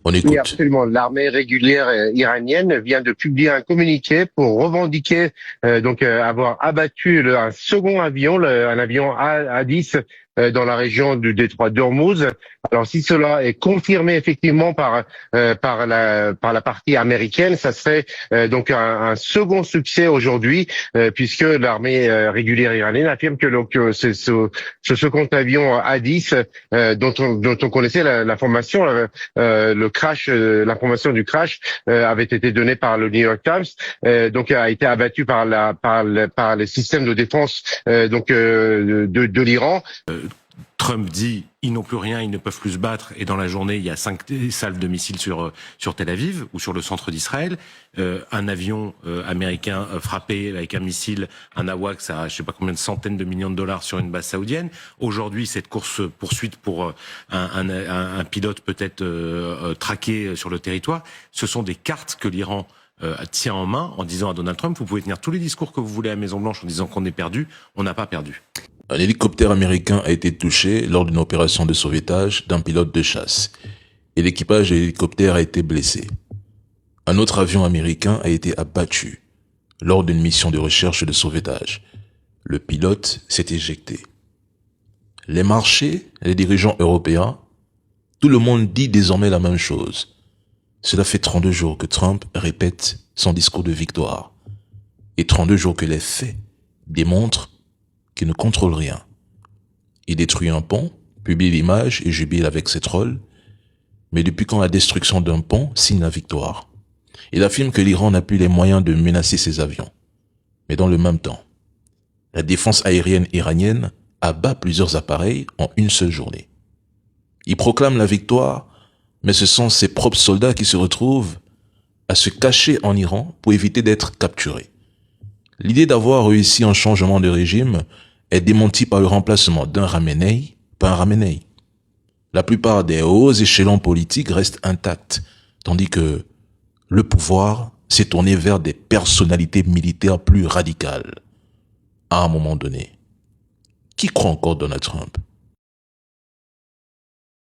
On Oui, écoute. absolument. L'armée régulière iranienne vient de publier un communiqué pour revendiquer avoir abattu un second avion, un avion A-10 dans la région du détroit d'Ormuz. Alors si cela est confirmé effectivement par la partie américaine, ça serait un second succès aujourd'hui, puisque l'armée régulière iranienne affirme que ce second avion A-10 dont on connaissait la formation. Le crash, l'information du crash avait été donnée par le New York Times, a été abattu par les systèmes de défense de l'Iran. Trump dit ils n'ont plus rien, ils ne peuvent plus se battre, et dans la journée il y a 5 salves de missiles sur Tel Aviv ou sur le centre d'Israël. Un avion américain frappé avec un missile, un AWACS à je sais pas combien de centaines de millions de dollars sur une base saoudienne. Aujourd'hui, cette course poursuite pour un pilote peut-être traqué sur le territoire, ce sont des cartes que l'Iran tient en main en disant à Donald Trump, vous pouvez tenir tous les discours que vous voulez à la Maison-Blanche en disant qu'on est perdu, on n'a pas perdu. Un hélicoptère américain a été touché lors d'une opération de sauvetage d'un pilote de chasse et l'équipage de l'hélicoptère a été blessé. Un autre avion américain a été abattu lors d'une mission de recherche et de sauvetage. Le pilote s'est éjecté. Les marchés, les dirigeants européens, tout le monde dit désormais la même chose. Cela fait 32 jours que Trump répète son discours de victoire et 32 jours que les faits démontrent qu'il ne contrôle rien. Il détruit un pont, publie l'image et jubile avec ses trolls. Mais depuis quand la destruction d'un pont signe la victoire? Il affirme que l'Iran n'a plus les moyens de menacer ses avions. Mais dans le même temps, la défense aérienne iranienne abat plusieurs appareils en une seule journée. Il proclame la victoire, mais ce sont ses propres soldats qui se retrouvent à se cacher en Iran pour éviter d'être capturés. L'idée d'avoir réussi un changement de régime est démentie par le remplacement d'un Khamenei par un Khamenei. La plupart des hauts échelons politiques restent intacts, tandis que le pouvoir s'est tourné vers des personnalités militaires plus radicales. À un moment donné, qui croit encore Donald Trump?